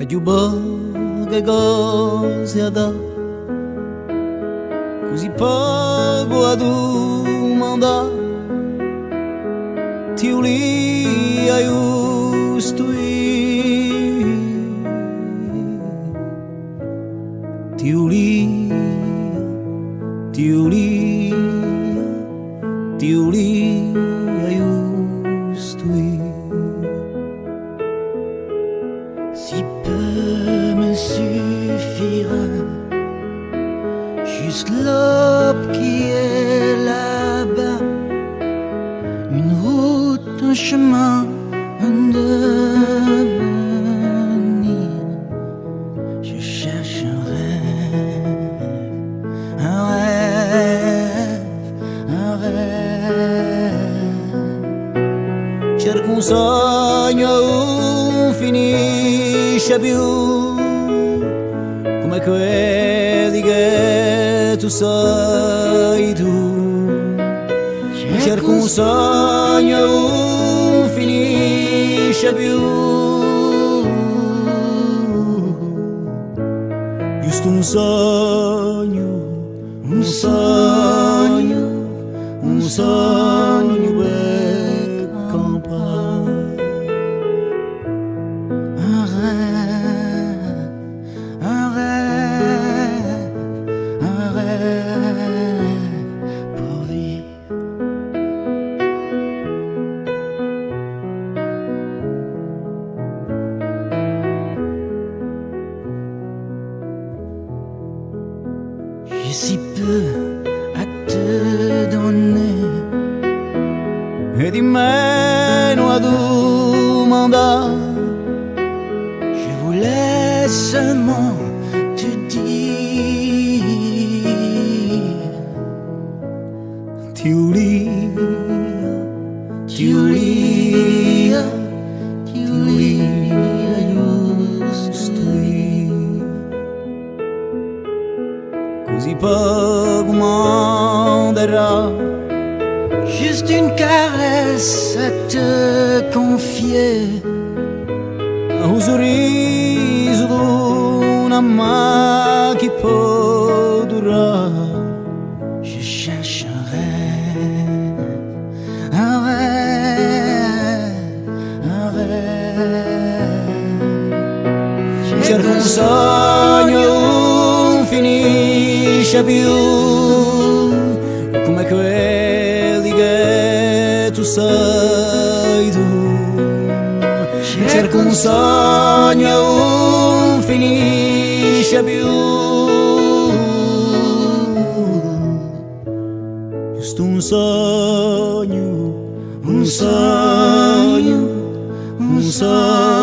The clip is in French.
è più poche cose da così poco a domandare ti ulia giusto ti ulia ti ulia ti ulia giusto si peu me suffira juste l'aube qui est là-bas, une route, un chemin, un devenir. Je cherche un rêve, un rêve, un rêve. Cerco un sogno, non finisce più come quelli che tu sei tu. Cerco un sogno, non finisce più. Giusto un sogno, un sogno, un sogno per campare. Un rêve, un rêve, un rêve pour vivre. J'ai si peu à te donner E di meno a domandare. Je voulais seulement te dire Tiulia, Tiulia, Tiulia, giusto così poco manderà. juste une caresse à te confier. Un sorriso d'una mamma che può durare. Je cherche un rêve, un rêve, un rêve. Cerco un sogno, non finisce più come quelli che tu sei tu. Cerco un sogno, non finisce più. Giusto un sogno, un sogno, un sogno.